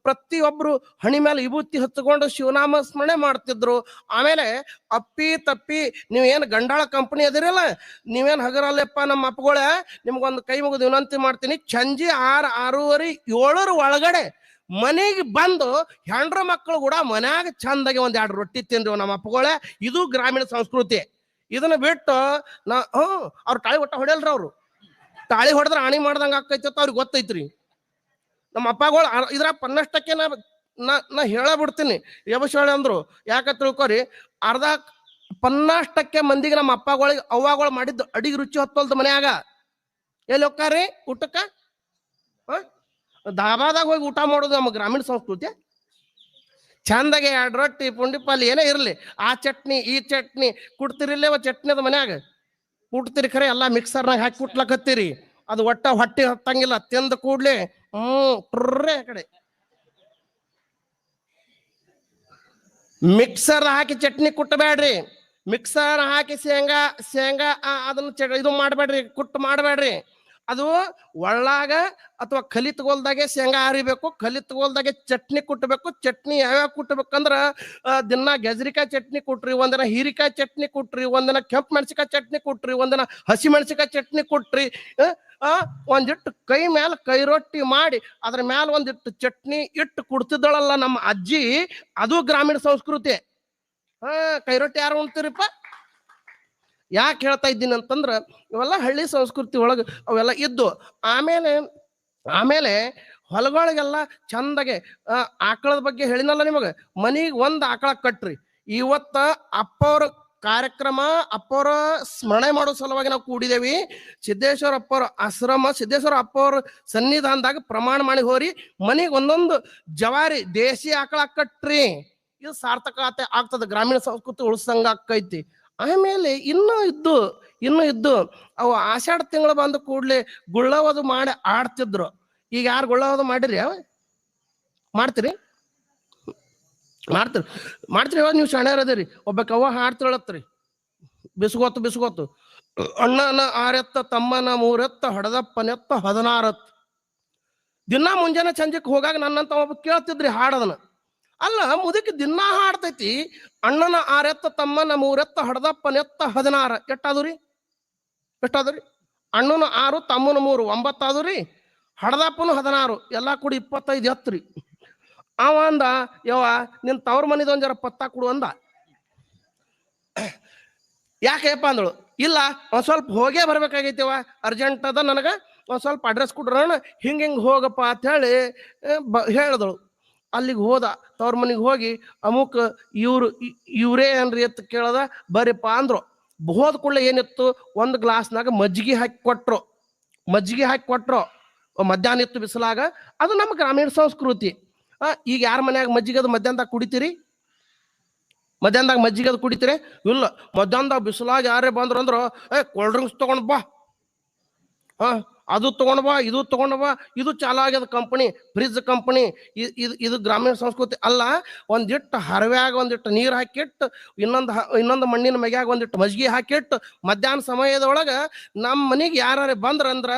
ಪ್ರತಿಯೊಬ್ರು ಹಣಿ ಮೇಲೆ ವಿಭೂತಿ ಹಚ್ಚಿಕೊಂಡು ಶಿವನಾಮ ಸ್ಮರಣೆ ಮಾಡ್ತಿದ್ರು. ಆಮೇಲೆ ಅಪ್ಪಿ ತಪ್ಪಿ ನೀವೇನು ಗಂಡಾಳ ಕಂಪನಿ ಅದಿರಲ್ಲ, ನೀವೇನು ಹಗರಲ್ಲಪ್ಪ ನಮ್ಮ ಅಪ್ಪಗಳೇ, ನಿಮ್ಗೊಂದು ಕೈ ಮುಗಿದು ವಿನಂತಿ ಮಾಡ್ತೀನಿ, ಸಂಜೆ 6, 6:30, 7 ಒಳಗಡೆ ಮನೆಗೆ ಬಂದು ಹೆಂಡ್ರ ಮಕ್ಕಳು ಕೂಡ ಮನ್ಯಾಗ ಚಂದಾಗಿ 1-2 ರೊಟ್ಟಿ ತಿಂದ್ರಿ ನಮ್ಮ ಅಪ್ಪಗಳೇ. ಇದು ಗ್ರಾಮೀಣ ಸಂಸ್ಕೃತಿ. ಇದನ್ನ ಬಿಟ್ಟು ಅವ್ರು ತಾಳಿ ಒಟ್ಟ ಹೊಡೆಯಲ್ರಿ. ಅವ್ರು ತಾಳಿ ಹೊಡೆದ್ರೆ ಆಣಿ ಮಾಡ್ದಂಗ ಆಕೈತಿ ಅಂತ ಅವ್ರಿಗೆ ಗೊತ್ತೈತ್ರಿ. ನಮ್ಮ ಅಪ್ಪಗಳು ಇದ್ರ 50% ನಾ ಹೇಳಬಿಡ್ತೀನಿ. ಯಬಶಾಳೆ ಅಂದ್ರು ಯಾಕ ತಿಳ್ಕೊರಿ, 50% ಮಂದಿಗೆ ನಮ್ಮ ಅಪ್ಪಗಳಿಗೆ ಅವ್ವಗಳು ಮಾಡಿದ್ದು ಅಡಿಗೆ ರುಚಿ ಹತ್ತಲ್ದು ಮನ್ಯಾಗ. ಎಲ್ಲಿ ಹೋಗ್ತಾರ್ರಿ ಊಟಕ್ಕ? ದಾಬಾದಾಗ ಹೋಗಿ ಊಟ ಮಾಡೋದು ನಮ್ಮ ಗ್ರಾಮೀಣ ಸಂಸ್ಕೃತಿ. ಚಂದಾಗೆ 2 ರೊಟ್ಟಿ ಪುಂಡಿ ಪಲ್ಯ ಏನೇ ಇರಲಿ, ಆ ಚಟ್ನಿ ಈ ಚಟ್ನಿ ಕುಡ್ತಿರಿಲ್ಲೇ ಚಟ್ನಿ ಅದ ಮನ್ಯಾಗ ಕುಟ್ತಿರಿ. ಖರೆ ಎಲ್ಲ ಮಿಕ್ಸರ್ನಾಗ ಹಾಕಿ ಕುಟ್ಲಕತ್ತೀರಿ. ಅದು ಹೊಟ್ಟೆ ಹತ್ತಂಗಿಲ್ಲ. ತಿಂದ ಕೂಡ್ಲೆ ಟ್ರೇ ಆ ಕಡೆ ಮಿಕ್ಸರ್ ಹಾಕಿ ಚಟ್ನಿ ಕುಟ್ಟಬೇಡ್ರಿ. ಮಿಕ್ಸರ್ ಹಾಕಿ ಶೇಂಗಾ ಅದನ್ನ ಇದು ಮಾಡಬೇಡ್ರಿ, ಕುಟ್ಟು ಮಾಡಬೇಡ್ರಿ. ಅದು ಒಳ್ಳಾಗ ಅಥವಾ ಕಲಿತ್ಗೋಲ್ದಾಗೆ ಶೇಂಗಾ ಹರಿಬೇಕು, ಕಲಿತ್ಗೋಲ್ದಾಗೆ ಚಟ್ನಿ ಕುಟ್ಟಬೇಕು. ಚಟ್ನಿ ಯಾವ್ಯಾವ ಕುಟ್ಟಬೇಕಂದ್ರ ದಿನ ಗಜರಿಕಾಯಿ ಚಟ್ನಿ ಕೊಟ್ರಿ, ಒಂದಿನ ಹೀರಿಕಾಯಿ ಚಟ್ನಿ ಕೊಟ್ರಿ, ಒಂದಿನ ಕೆಂಪು ಮೆಣಸಿಕಾಯಿ ಚಟ್ನಿ ಕೊಟ್ರಿ, ಒಂದಿನ ಹಸಿ ಮೆಣಸಿಕಾಯಿ ಚಟ್ನಿ ಕೊಟ್ರಿ. ಒಂದಿಟ್ಟು ಕೈ ಮ್ಯಾಲ ಕೈ ರೊಟ್ಟಿ ಮಾಡಿ ಅದ್ರ ಮ್ಯಾಲ ಒಂದಿಟ್ಟು ಚಟ್ನಿ ಇಟ್ಟು ಕುಡ್ತಿದ್ದಳಲ್ಲ ನಮ್ಮ ಅಜ್ಜಿ, ಅದು ಗ್ರಾಮೀಣ ಸಂಸ್ಕೃತಿ. ಕೈ ರೊಟ್ಟಿ ಯಾರು ಉಣ್ತೀರಿಪ್ಪ? ಯಾಕೆ ಹೇಳ್ತಾ ಇದ್ದೀನಿ ಅಂತಂದ್ರ ಇವೆಲ್ಲ ಹಳ್ಳಿ ಸಂಸ್ಕೃತಿ ಒಳಗೆ ಅವೆಲ್ಲ ಇದ್ದು. ಆಮೇಲೆ ಹೊಲಗಳಿಗೆಲ್ಲ ಚಂದಾಗೆ ಆಕಳದ ಬಗ್ಗೆ ಹೇಳಿನಲ್ಲ ನಿಮಗೆ. ಮನಿಗೆ 1 ಆಕಳ ಕಟ್ರಿ. ಇವತ್ತ ಅಪ್ಪವ್ರ ಕಾರ್ಯಕ್ರಮ, ಅಪ್ಪವ್ರ ಸ್ಮರಣೆ ಮಾಡೋ ಸಲುವಾಗಿ ನಾವು ಕೂಡಿದೇವಿ. ಸಿದ್ದೇಶ್ವರ ಅಪ್ಪವ್ರ ಆಶ್ರಮ, ಸಿದ್ದೇಶ್ವರ ಅಪ್ಪವ್ರ ಸನ್ನಿಧಾನದಾಗ ಪ್ರಮಾಣ ಮಾಡಿ ಹೋರಿ. ಮನಿಗೆ 1 ಜವಾರಿ ದೇಸಿ ಆಕಳ ಕಟ್ರಿ. ಇದು ಸಾರ್ಥಕ ಆಗ್ತದೆ, ಗ್ರಾಮೀಣ ಸಂಸ್ಕೃತಿ ಉಳಿಸಂಗ ಆಕೈತಿ. ಆಮೇಲೆ ಇನ್ನೂ ಇದ್ದು ಅವು ಆಷಾಢ ತಿಂಗಳು ಬಂದ ಕೂಡ್ಲೆ ಗುಳ್ಳವದು ಮಾಡಿ ಆಡ್ತಿದ್ರು. ಈಗ ಯಾರು ಗುಳ್ಳವದು ಮಾಡಿರಿ? ಮಾಡ್ತೀರಿ ಇವಾಗ ನೀವು ಶಾಣ್ಯಾರದಿರಿ. ಒಬ್ಬಕವ್ವ ಹಾಡ್ತಿಳತ್ರಿ, ಬಿಸ್ಗೊತ್ತು ಅಣ್ಣನ ಆರೆತ್ತ ತಮ್ಮನ ಮೂರೆತ್ತ ಹಡದಪ್ಪನೆತ್ತ 16. ದಿನ ಮುಂಜಾನೆ ಸಂಜೆಕ್ ಹೋಗಾಗ ನನ್ನಂತ ಒಬ್ಬ ಕೇಳ್ತಿದ್ರಿ ಹಾಡದನ. ಅಲ್ಲ ಮುದುಕಿ ದಿನಾ ಹಾಡ್ತೈತಿ. ಅಣ್ಣನ ಆರೆತ್ತ ತಮ್ಮನ ಮೂರೆತ್ತ ಹಡದಪ್ಪನೆತ್ತ 16. ಎಷ್ಟಾದ್ರಿ? ಅಣ್ಣನ 6 ತಮ್ಮನ 3 9 ಆದ್ರಿ. ಹಡದಪ್ಪನು 16 ಎಲ್ಲಾ ಕೂಡಿ 25 ಎತ್ರಿ. ಅವ ಅಂದ, ಯವ್ವ ನಿನ್ ತವ್ರ ಮನಿದೊಂದ್ ಜರ ಪತ್ತ ಕೊಡು ಅಂದ. ಯಾಕೆಪ್ಪ ಅಂದಳು. ಇಲ್ಲ ಒಂದ್ ಸ್ವಲ್ಪ ಹೋಗೇ ಬರ್ಬೇಕಾಗೈತಿವ, ಅರ್ಜೆಂಟ್ ಅದ ನನಗ, ಒಂದ್ ಸ್ವಲ್ಪ ಅಡ್ರೆಸ್ ಕೊಡ್ರಣ, ಹಿಂಗ ಹೋಗಪ್ಪ ಅಂತ ಹೇಳಿ ಹೇಳಿದಳು. ಅಲ್ಲಿಗೆ ಹೋದ, ತವ್ರ ಮನಿಗೆ ಹೋಗಿ ಅಮುಕ್ ಇವ್ರೇ ಏನ್ರಿ ಎತ್ ಕೇಳದ. ಬರೀಪ್ಪ ಅಂದ್ರು. ಹೋದ ಕೂಡಲೇ ಏನಿತ್ತು, ಒಂದು ಗ್ಲಾಸ್ನಾಗ ಮಜ್ಜಿಗೆ ಹಾಕಿ ಕೊಟ್ರು. ಮಧ್ಯಾಹ್ನ ಇತ್ತು ಬಿಸಿಲಾಗ. ಅದು ನಮ್ಮ ಗ್ರಾಮೀಣ ಸಂಸ್ಕೃತಿ. ಈಗ ಯಾರ ಮನ್ಯಾಗ ಮಜ್ಜಿಗೆ ಮಧ್ಯಾಹ್ನದಾಗ ಕುಡಿತೀರಿ? ಇಲ್ಲ. ಮಧ್ಯಾಹ್ನದಾಗ ಬಿಸಿಲಾಗ ಯಾರೇ ಬಂದ್ರು ಅಂದ್ರು, ಕೋಲ್ಡ್ ಡ್ರಿಂಕ್ಸ್ ತಗೊಂಡ್ ಬಾ, ಅದು ತಗೊಂಡ್ ಬಾ, ಇದು ತಗೊಂಡ್ ಬಾ. ಇದು ಚಾಲು ಆಗ್ಯದ ಕಂಪನಿ, ಫ್ರಿಜ್ ಕಂಪನಿ. ಇದು ಗ್ರಾಮೀಣ ಸಂಸ್ಕೃತಿ ಅಲ್ಲ. ಒಂದಿಟ್ಟು ಹರವ್ಯಾಗ ಒಂದಿಟ್ಟು ನೀರು ಹಾಕಿಟ್ಟು, ಇನ್ನೊಂದು ಮಣ್ಣಿನ ಮೆಗ್ಯಾಗ ಒಂದಿಟ್ಟು ಮಜ್ಜಿಗೆ ಹಾಕಿಟ್ಟು, ಮಧ್ಯಾಹ್ನ ಸಮಯದೊಳಗ ನಮ್ಮ ಮನೆಗೆ ಯಾರು ಬಂದ್ರಂದ್ರ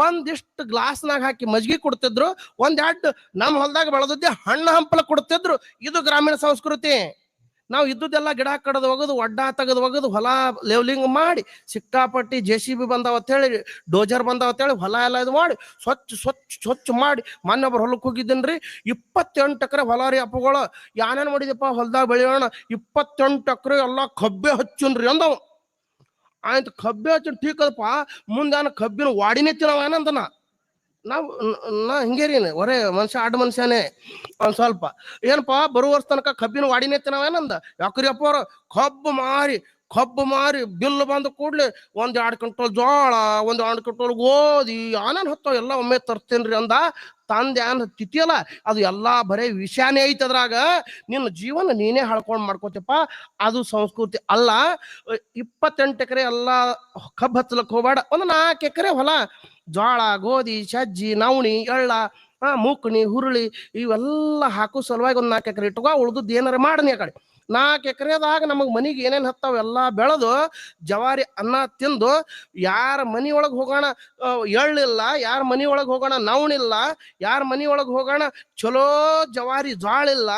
ಒಂದಿಷ್ಟು ಗ್ಲಾಸ್ನಾಗ ಹಾಕಿ ಮಜ್ಜಿಗೆ ಕೊಡ್ತಿದ್ರು. ಒಂದೆರಡು ನಮ್ಮ ಹೊಲದಾಗ ಬೆಳೆದದ್ದೆ ಹಣ್ಣು ಹಂಪಲ ಕೊಡ್ತಿದ್ರು. ಇದು ಗ್ರಾಮೀಣ ಸಂಸ್ಕೃತಿ. ನಾವು ಇದ್ದುದೆಲ್ಲ ಗಿಡ ಕಡದು ಒಗದು, ಒಡ್ಡ ತೆಗೆದು ಒಗದು, ಹೊಲ ಲೆವ್ಲಿಂಗ್ ಮಾಡಿ, ಸಿಕ್ಕಾಪಟ್ಟಿ JCB ಬಂದಾವ ಅಂತೇಳಿ, ಡೋಜರ್ ಬಂದಾವ ಅಂತೇಳಿ ಹೊಲ ಎಲ್ಲ ಇದು ಮಾಡಿ ಸ್ವಚ್ಛ ಮಾಡಿ. ಮೊನ್ನೆ ಒಬ್ಬರು ಹೊಲಕ್ಕೆ ಹೋಗಿದ್ದೇನ್ರಿ, 28 ಎಕರೆ ಹೊಲ ರೀ ಅಪ್ಪಗಳು. ಯಾನೇನು ಮಾಡಿದಪ್ಪ ಹೊಲದಾಗ ಬೆಳೆಯೋಣ? 28 ಎಕರೆ ಎಲ್ಲ ಕಬ್ಬೆ ಹಚ್ಚುನ್ರಿ ಅಂದವ. ಆಯ್ತು, ಕಬ್ಬೆ ಹಚ್ಚನ್ ಟೀಕದಪ್ಪ. ಮುಂದಾನ ಕಬ್ಬಿನ ವಾಡಿನೇ ತಿನ್ನವೇನಂತ ನಾ ಹಿಂಗೇರಿ ಒರೇ ಮನುಷ್ಯ, ಅಡ್ಡ ಮನುಷ್ಯನೇ. ಒಂದ್ ಸ್ವಲ್ಪ ಏನಪ್ಪಾ ಬರುವ ವರ್ಷ ತನಕ ಕಬ್ಬಿನ ವಾಡಿನೇ ತಿನ್ನವೇನಂದ. ಯಾಕ್ರಿ ಅಪ್ಪ ಅವ್ರ ಕಬ್ಬು ಮಾರಿ ಬಿಲ್ ಬಂದ ಕೂಡ್ಲೆ 1-2 ಕ್ವಿಂಟಲ್ ಜೋಳ, 1-2 ಕ್ವಿಂಟಲ್ ಗೋಧಿ, ಆನನ್ ಹೊತ್ತಾವ ಎಲ್ಲ ಒಮ್ಮೆ ತರ್ತೇನ್ರಿ ಅಂದ. ತಂದೆ ಏನ್ ತಿಥಿಯಲ್ಲ, ಅದು ಎಲ್ಲಾ ಬರೇ ವಿಷಾನೇ ಐತದ್ರಾಗ. ನಿನ್ನ ಜೀವನ ನೀನೇ ಹಾಳ್ಕೊಂಡ್ ಮಾಡ್ಕೋತಪ್ಪ. ಅದು ಸಂಸ್ಕೃತಿ ಅಲ್ಲ. 28 ಎಕರೆ ಎಲ್ಲ ಕಬ್ಬು ಹಚ್ಚಲಕ್ ಹೋಗ್ಬೇಡ. ಒಂದು 4 ಎಕರೆ ಹೊಲ ಜೋಳ, ಗೋಧಿ, ಸಜ್ಜಿ, ನವಣಿ, ಎಳ್ಳ, ಮೂಕಣಿ, ಹುರುಳಿ ಇವೆಲ್ಲ ಹಾಕೋ ಸಲುವಾಗಿ ಒಂದು 4 ಎಕರೆ ಇಟ್ಕೋ. ಉಳ್ದುದ್ ಏನಾರ ಮಾಡನಿ ಆ ಕಡೆ. 4 ಎಕರೆದಾಗ ನಮಗ್ ಮನಿಗೆ ಏನೇನ್ ಹತ್ತಾವ ಎಲ್ಲ ಬೆಳೆದು ಜವಾರಿ ಅನ್ನ ತಿಂದು, ಯಾರ ಮನಿ ಒಳಗೆ ಹೋಗೋಣ ಎಳ್ಳಿಲ್ಲ, ಯಾರ ಮನಿ ಒಳಗೆ ಹೋಗೋಣ ನವಣಿಲ್ಲ, ಯಾರ ಮನಿ ಒಳಗೆ ಹೋಗೋಣ ಚಲೋ ಜವಾರಿ ಜ್ವಾಳಿಲ್ಲ.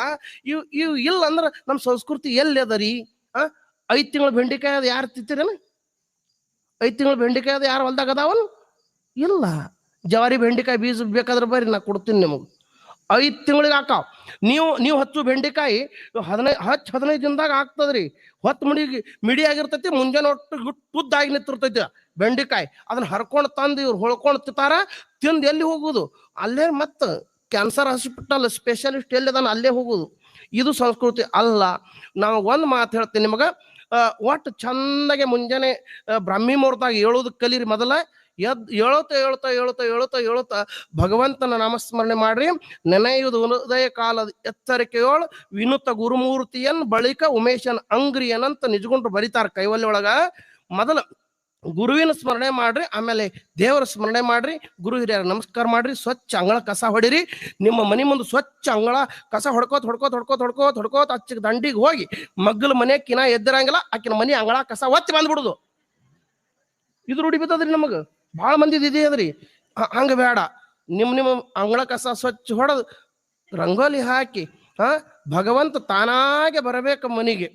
ಇವು ಇಲ್ಲ ಅಂದ್ರೆ ನಮ್ಮ ಸಂಸ್ಕೃತಿ ಎಲ್ಲಿ ಅದ ರೀ? 5 ತಿಂಗಳು ಬೆಂಡಿಕಾಯಿ ಅದು ಯಾರು ತಿಂತೀರೇನು? 5 ತಿಂಗಳು ಬೆಂಡಿಕಾಯಿ ಅದು ಯಾರು ಹೊಲ್ದಾಗ ಅದಾವನು? ಇಲ್ಲ. ಜವಾರಿ ಬೆಂಡಿಕಾಯಿ ಬೀಜ ಬೇಕಾದ್ರೆ ಬರ್ರಿ, ನಾ ಕೊಡ್ತೀನಿ ನಿಮಗೆ. 5 ತಿಂಗಳಿಗೆ ಹಾಕಾವ್. ನೀವು ಹಚ್ಚು ಬೆಂಡಿಕಾಯಿ 15 ದಿನದಾಗ ಆಗ್ತದ್ರಿ. ಹೊತ್ತು ಮಿಡಿ ಆಗಿರ್ತೈತಿ. ಮುಂಜಾನೆ ಒಟ್ಟು ಉದ್ದಾಗಿ ನಿಂತಿರ್ತೈತಿ ಬೆಂಡಿಕಾಯಿ. ಅದನ್ನ ಹರ್ಕೊಂಡು ತಂದು ಇವ್ರು ಹೊಳ್ಕೊಂಡು ತಿಂತಾರ. ತಿಂದು ಎಲ್ಲಿ ಹೋಗುದು? ಅಲ್ಲೇ ಮತ್ತೆ ಕ್ಯಾನ್ಸರ್ ಹಾಸ್ಪಿಟಲ್ ಸ್ಪೆಷಲಿಸ್ಟ್ ಎಲ್ಲಿದಾನ ಅಲ್ಲೇ ಹೋಗುದು. ಇದು ಸಂಸ್ಕೃತಿ ಅಲ್ಲ. ನಾವು ಒಂದು ಮಾತು ಹೇಳ್ತೀನಿ ನಿಮಗೆ, ಒಟ್ಟು ಚಂದಾಗೆ ಮುಂಜಾನೆ ಬ್ರಾಹ್ಮಿ ಮುಹೂರ್ತಾಗ ಹೇಳೋದಕ್ಕೆ ಕಲೀರಿ. ಮೊದಲ ಹೇಳುತ್ತಾ ಭಗವಂತನ ನಾಮಸ್ಮರಣೆ ಮಾಡ್ರಿ. ನೆನೆಯುವುದು ಉದಯ ಕಾಲದ ಎಚ್ಚರಿಕೆಯೋಳು ವಿನುತ ಗುರುಮೂರ್ತಿಯನ್ ಬಳಿಕ ಉಮೇಶನ್ ಅಂಗ್ರಿಯನಂತ ನಿಜಗೊಂಡ್ರು ಬರೀತಾರ ಕೈವಲ್ಯ ಒಳಗ. ಮೊದಲ ಗುರುವಿನ ಸ್ಮರಣೆ ಮಾಡ್ರಿ, ಆಮೇಲೆ ದೇವರ ಸ್ಮರಣೆ ಮಾಡ್ರಿ, ಗುರು ಹಿರಿಯರ ನಮಸ್ಕಾರ ಮಾಡ್ರಿ, ಸ್ವಚ್ಛ ಅಂಗಳ ಕಸ ಹೊಡಿರಿ. ನಿಮ್ಮ ಮನೆ ಮುಂದೆ ಸ್ವಚ್ಛ ಅಂಗಳ ಕಸ ಹೊಡ್ಕೋತ ಹಚ್ಚಿಗೆ ದಂಡಿಗೆ ಹೋಗಿ ಮಗ್ಗಲ ಮನೆ ಕಿನ ಎದ್ದಿರಂಗಿಲ್ಲ, ಆಕಿನ ಮನೆ ಅಂಗಳ ಕಸ ಒತ್ತಿ ಬಂದ್ಬಿಡುದು. ಇದು ರೂಢಿ ಬಿದ್ದದ್ರಿ ನಮಗ. ಭಾಳ ಮಂದಿದ್ ಇದೇ ಅದ್ರಿ. ಹಂಗ ಬೇಡ. ನಿಮ್ಮ ಅಂಗಳ ಕಸ ಸ್ವಚ್ಛ ಹೊಡೆದು ರಂಗೋಲಿ ಹಾಕಿ ಭಗವಂತ ತಾನಾಗೆ ಬರಬೇಕು ಮನೆಗೆ.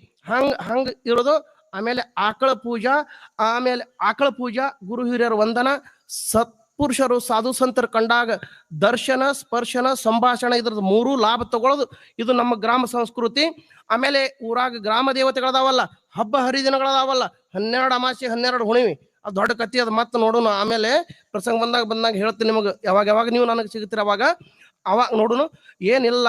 ಹಂಗ ಇರೋದು. ಆಮೇಲೆ ಆಕಳ ಪೂಜಾ, ಗುರು ಹಿರಿಯರ ವಂದನ, ಸತ್ಪುರುಷರು ಸಾಧು ಸಂತರ ಕಂಡಾಗ ದರ್ಶನ, ಸ್ಪರ್ಶನ, ಸಂಭಾಷಣೆ, ಇದ್ರದ್ದು 3 ಲಾಭ ತಗೊಳ್ಳೋದು. ಇದು ನಮ್ಮ ಗ್ರಾಮ ಸಂಸ್ಕೃತಿ. ಆಮೇಲೆ ಊರಾಗ ಗ್ರಾಮ ದೇವತೆಗಳದಾವಲ್ಲ, ಹಬ್ಬ ಹರಿದಿನಗಳದಾವಲ್ಲ, 12 ಅಮಾಸೆ, 12 ಹುಣಿವಿ, ಅದು ದೊಡ್ಡ ಕತ್ತಿ. ಅದು ಮತ್ತೆ ನೋಡೋಣ. ಆಮೇಲೆ ಪ್ರಸಂಗ ಬಂದಾಗ ಹೇಳ್ತೀನಿ ನಿಮಗೆ. ಯಾವಾಗ ನೀವು ನನಗೆ ಸಿಗ್ತೀರ ಅವಾಗ ನೋಡುನು. ಏನಿಲ್ಲ,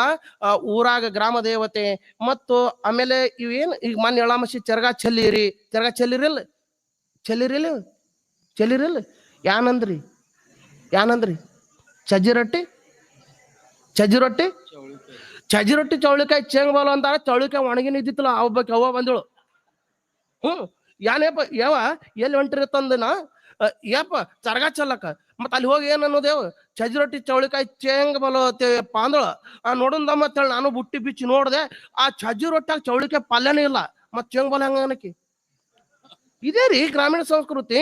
ಊರಾಗ ಗ್ರಾಮ ದೇವತೆ ಮತ್ತು ಆಮೇಲೆ ಇವೇನು ಈಗ ಮೊನ್ನೆ ಎಳಾಮಸಿ ಚರಗ ಚೆಲ್ಲಿರಿಲ್ಲ ಯಾನಂದ್ರಿ ಚಜ್ಜಿ ರೊಟ್ಟಿ ಚೌಳಿಕಾಯಿ ಚೇಂಗ್ ಬಾಲು ಅಂತಾರ. ಚೌಳಿಕಾಯಿ ಒಣಗಿನ ಇದ್ದಿತ್ತಲ್ಲ, ಅವ್ವ ಬಂದಳು. ಯಾನೇಪ ಯಾವ ಎಲ್ಲಿ ಹೊಂಟಿರಿ ತಂದನ ಯಪ್ಪ ಚರಗ ಚಲ್ಲಕ ಮತ್ತ ಅಲ್ಲಿ ಹೋಗಿ ಏನ್ ಅನ್ನೋದೇವ್ ಚಜ್ಜಿ ರೊಟ್ಟಿ ಚೌಳಿಕಾಯಿ ಚೇಂಗ್ ಬಲೋ ಪಾಂದಳ ನೋಡಂದಮ್ಮ ಅಂತೇಳಿ ನಾನು ಬುಟ್ಟಿ ಬಿಚ್ಚಿ ನೋಡ್ದೆ ಆ ಚಜ್ಜಿ ರೊಟ್ಟಾಗ ಚೌಳಿಕಾಯಿ ಪಲ್ಯನೇ ಇಲ್ಲ ಮತ್ ಚೇಂಗ್ ಬಲ ಹಂಗ ಅನ್ನಕಿ ಇದೇ ರೀ ಗ್ರಾಮೀಣ ಸಂಸ್ಕೃತಿ.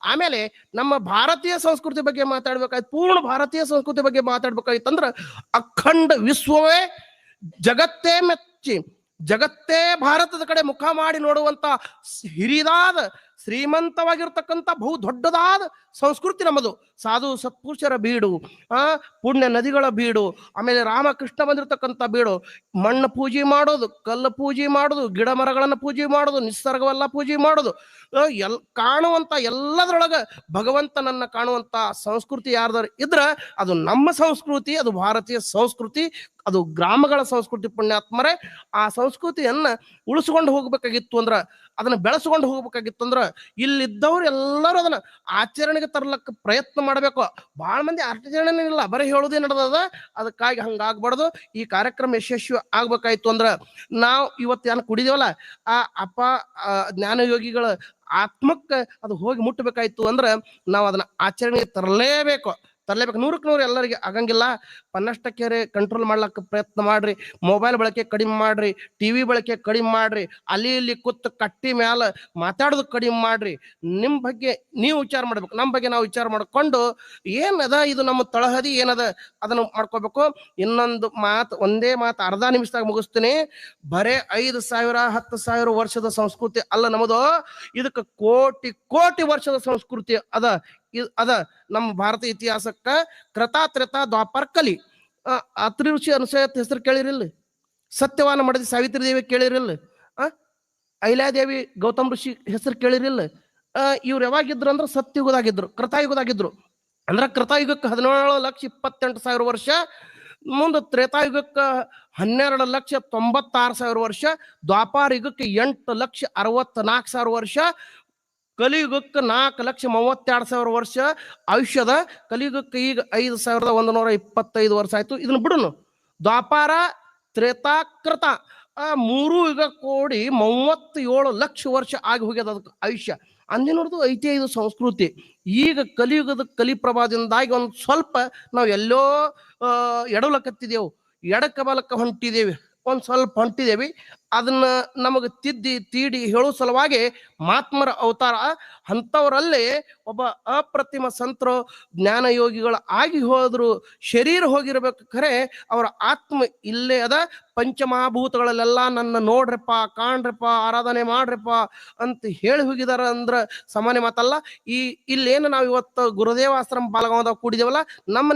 ಆಮೇಲೆ ನಮ್ಮ ಭಾರತೀಯ ಸಂಸ್ಕೃತಿ ಬಗ್ಗೆ ಮಾತಾಡ್ಬೇಕಾಯ್ತು, ಪೂರ್ಣ ಭಾರತೀಯ ಸಂಸ್ಕೃತಿ ಬಗ್ಗೆ ಮಾತಾಡ್ಬೇಕಾಯ್ತಂದ್ರ ಅಖಂಡ ವಿಶ್ವವೇ ಜಗತ್ತೇ ಮೆಚ್ಚಿ ಜಗತ್ತೇ ಭಾರತದ ಕಡೆ ಮುಖ ಮಾಡಿ ನೋಡುವಂತ ಹಿರಿದಾದ ಶ್ರೀಮಂತವಾಗಿರ್ತಕ್ಕಂಥ ಬಹು ದೊಡ್ಡದಾದ ಸಂಸ್ಕೃತಿ ನಮ್ಮದು. ಸಾಧು ಸತ್ಪುರುಷರ ಬೀಡು, ಪುಣ್ಯ ನದಿಗಳ ಬೀಡು, ಆಮೇಲೆ ರಾಮಕೃಷ್ಣ ಬಂದಿರತಕ್ಕಂಥ ಬೀಡು. ಮಣ್ಣು ಪೂಜೆ ಮಾಡೋದು, ಕಲ್ಲು ಪೂಜೆ ಮಾಡೋದು, ಗಿಡ ಮರಗಳನ್ನು ಪೂಜೆ ಮಾಡೋದು, ನಿಸರ್ಗವೆಲ್ಲ ಪೂಜೆ ಮಾಡೋದು, ಕಾಣುವಂತ ಎಲ್ಲದರೊಳಗ ಭಗವಂತನನ್ನ ಕಾಣುವಂತ ಸಂಸ್ಕೃತಿ ಯಾರ್ದಾರು ಇದ್ರ ಅದು ನಮ್ಮ ಸಂಸ್ಕೃತಿ, ಅದು ಭಾರತೀಯ ಸಂಸ್ಕೃತಿ, ಅದು ಗ್ರಾಮಗಳ ಸಂಸ್ಕೃತಿ. ಪುಣ್ಯಾತ್ಮರೇ, ಆ ಸಂಸ್ಕೃತಿಯನ್ನ ಉಳಿಸ್ಕೊಂಡು ಹೋಗ್ಬೇಕಾಗಿತ್ತು ಅಂದ್ರ, ಅದನ್ನ ಬೆಳೆಸ್ಕೊಂಡು ಹೋಗ್ಬೇಕಾಗಿತ್ತು ಅಂದ್ರ ಇಲ್ಲಿದ್ದವ್ರು ಎಲ್ಲರೂ ಅದನ್ನ ಆಚರಣೆಗೆ ತರ್ಲಕ್ಕ ಪ್ರಯತ್ನ ಮಾಡಬೇಕು. ಬಹಳ ಮಂದಿ ಆಚರಣೆ ಇಲ್ಲ, ಬರೀ ಹೇಳೋದೇ ನಡೆದದ. ಅದಕ್ಕಾಗಿ ಹಂಗಾಗ್ಬಾರ್ದು. ಈ ಕಾರ್ಯಕ್ರಮ ಯಶಸ್ವಿ ಆಗ್ಬೇಕಾಯ್ತು ಅಂದ್ರ ನಾವು ಇವತ್ತು ಏನು ಕುಡಿದೇವಲ್ಲ ಆ ಜ್ಞಾನಯೋಗಿಗಳ ಆತ್ಮಕ್ಕೆ ಅದು ಹೋಗಿ ಮುಟ್ಟಬೇಕಾಯ್ತು ಅಂದ್ರ ನಾವು ಅದನ್ನ ಆಚರಣೆಗೆ ತರಲೇಬೇಕು. 100ಕ್ಕೆ 100 ಎಲ್ಲರಿಗೆ ಆಗಂಗಿಲ್ಲ. 50% ಕಂಟ್ರೋಲ್ ಮಾಡ್ಲಕ್ಕ ಪ್ರಯತ್ನ ಮಾಡ್ರಿ. ಮೊಬೈಲ್ ಬಳಕೆ ಕಡಿಮೆ ಮಾಡ್ರಿ, ಟಿವಿ ಬಳಕೆ ಕಡಿಮೆ ಮಾಡ್ರಿ, ಅಲ್ಲಿ ಇಲ್ಲಿ ಕೂತ್ ಕಟ್ಟಿ ಮ್ಯಾಲ ಮಾತಾಡೋದು ಕಡಿಮೆ ಮಾಡ್ರಿ. ನಿಮ್ಮ ಬಗ್ಗೆ ನೀವು ವಿಚಾರ ಮಾಡ್ಬೇಕು, ನಮ್ಮ ಬಗ್ಗೆ ನಾವು ವಿಚಾರ ಮಾಡ್ಕೊಂಡು ಏನದ ಇದು ನಮ್ಮ ತಳಹದಿ ಏನದ ಅದನ್ನು ಮಾಡ್ಕೋಬೇಕು. ಇನ್ನೊಂದು ಒಂದೇ ಮಾತು ಅರ್ಧ ನಿಮಿಷದಾಗ ಮುಗಿಸ್ತೀನಿ. ಬರೇ 5,000 10,000 ವರ್ಷದ ಸಂಸ್ಕೃತಿ ಅಲ್ಲ ನಮ್ಮದು, ಇದಕ್ಕೆ ಕೋಟಿ ಕೋಟಿ ವರ್ಷದ ಸಂಸ್ಕೃತಿ ಅದ ನಮ್ಮ ಭಾರತ ಇತಿಹಾಸಕ್ಕ. ಕೃತಾ ತ್ರೇತ ದ್ವಾಪರ ಕಲಿ. ಅತ್ರಿ ಋಷಿ ಅನುಸೂಯತ್ ಹೆಸರು ಕೇಳಿರಿಲ್ಲ? ಸತ್ಯವಾನ ಮಡದಿ ಸಾವಿತ್ರಿ ದೇವಿ ಕೇಳಿರಿಲ್ಲ? ಅಹಿಲ್ಯಾದೇವಿ ಗೌತಮ್ ಋಷಿ ಹೆಸರು ಕೇಳಿರಿಲ್ಲ? ಇವ್ರು ಯಾವಾಗಿದ್ರು ಅಂದ್ರೆ ಸತ್ಯಯುಗದಾಗಿದ್ರು, ಕೃತಾಯುಗದಾಗಿದ್ರು. ಅಂದ್ರೆ ಕೃತಾಯುಗಕ್ಕೆ 17,28,000 ವರ್ಷ, ಮುಂದೆ ತ್ರೇತಾಯುಗಕ್ಕೆ 12,96,000 ವರ್ಷ, ದ್ವಾಪಾರ ಯುಗಕ್ಕೆ 8,64,000 ವರ್ಷ, ಕಲಿಯುಗಕ್ಕೆ 4,32,000 ವರ್ಷ ಆಯುಷ್ಯದ. ಕಲಿಯುಗಕ್ಕೆ ಈಗ 5,125 ವರ್ಷ ಆಯ್ತು. ಇದನ್ನ ಬಿಡುನು. ದ್ವಾಪಾರ, ತ್ರೇತಾ, ಕೃತ 3 ಯುಗ ಕೂಡಿ 37 ಲಕ್ಷ ವರ್ಷ ಆಗಿ ಹೋಗ್ಯದ ಅದಕ್ಕೆ ಆಯುಷ್ಯ. ಅಂದಿನೋರ್ದು ಐತಿ ಇದು ಸಂಸ್ಕೃತಿ. ಈಗ ಕಲಿಯುಗದ ಕಲಿಪ್ರಭಾದಿಂದಾಗಿ ಒಂದು ಸ್ವಲ್ಪ ನಾವು ಎಲ್ಲೋ ಎಡವಲಕತ್ತಿದೆವು, ಎಡಕ್ಕ ಬಲಕ್ಕ ಹೊಂಟಿದ್ದೇವೆ, ಒಂದು ಸ್ವಲ್ಪ ಹೊಂಟಿದ್ದೇವೆ. ಅದನ್ನ ನಮಗೆ ತೀಡಿ ಹೇಳೋ ಸಲುವಾಗಿ ಮಹಾತ್ಮರ ಅವತಾರ. ಅಂಥವರಲ್ಲಿ ಒಬ್ಬ ಅಪ್ರತಿಮ ಸಂತರು ಜ್ಞಾನಯೋಗಿಗಳು ಆಗಿ ಹೋದ್ರು. ಶರೀರ ಹೋಗಿರ್ಬೇಕು, ಖರೆ ಅವರ ಆತ್ಮ ಇಲ್ಲೇ ಅದ. ಪಂಚಮಹಾಭೂತಗಳಲ್ಲೆಲ್ಲ ನನ್ನ ನೋಡ್ರಪ್ಪ, ಕಾಣ್ರಪ್ಪ, ಆರಾಧನೆ ಮಾಡ್ರಪ್ಪ ಅಂತ ಹೇಳಿ ಹೋಗಿದಾರ ಅಂದ್ರ ಸಾಮಾನ್ಯ ಮಾತಲ್ಲ. ಇಲ್ಲೇನು ನಾವು ಇವತ್ತು ಗುರುದೇವಾಶ್ರಮ ಬಾಲಗಾಂವದಾಗ ಕೂಡಿದೇವಲ್ಲ,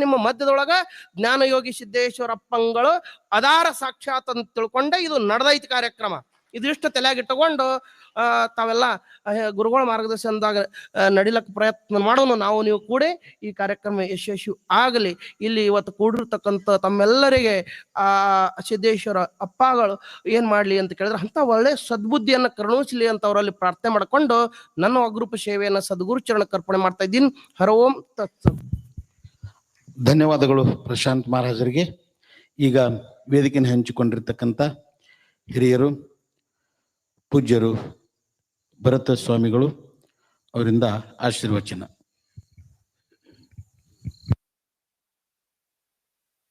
ನಿಮ್ಮ ಮಧ್ಯದೊಳಗ ಜ್ಞಾನಯೋಗಿ ಸಿದ್ದೇಶ್ವರಪ್ಪಂಗಳು ಅದಾರ ಸಾಕ್ಷಾತ್ ಅಂತ ತಿಳ್ಕೊಂಡೆ ಇದು ನಡೆದೈತಿ ಕಾರ್ಯಕ್ರಮ. ಇದಿಷ್ಟು ತಲೆಯಾಗಿಟ್ಟುಕೊಂಡು ತಾವೆಲ್ಲ ಗುರುಗಳ ಮಾರ್ಗದರ್ಶನದಾಗ ನಡಿಲಕ್ಕೆ ಪ್ರಯತ್ನ ಮಾಡೋಣ. ನಾವು ನೀವು ಕೂಡ ಈ ಕಾರ್ಯಕ್ರಮ ಯಶಸ್ವಿ ಆಗಲಿ. ಇಲ್ಲಿ ಇವತ್ತು ಕೂಡಿರ್ತಕ್ಕಂಥ ತಮ್ಮೆಲ್ಲರಿಗೆ ಸಿದ್ದೇಶ್ವರ ಅಪ್ಪಗಳು ಏನ್ ಮಾಡ್ಲಿ ಅಂತ ಕೇಳಿದ್ರೆ ಅಂತ ಒಳ್ಳೆ ಸದ್ಬುದ್ಧಿಯನ್ನು ಕರುಣಿಸಲಿ ಅಂತ ಅವರಲ್ಲಿ ಪ್ರಾರ್ಥನೆ ಮಾಡಿಕೊಂಡು ನನ್ನ ಅಗ್ರೂಪ ಸೇವೆಯನ್ನು ಸದ್ಗುರು ಚರಣ ಕರ್ಪಣೆ ಮಾಡ್ತಾ ಇದ್ದೀನಿ. ಹರಓಂ ತತ್ಸತ್. ಧನ್ಯವಾದಗಳು ಪ್ರಶಾಂತ್ ಮಹಾರಾಜರಿಗೆ. ಈಗ ವೇದಿಕೆಯನ್ನು ಹಂಚಿಕೊಂಡಿರ್ತಕ್ಕಂಥ ಹಿರಿಯರು ಪೂಜ್ಯರು ಭರತ ಸ್ವಾಮಿಗಳು ಅವರಿಂದ ಆಶೀರ್ವಚನ.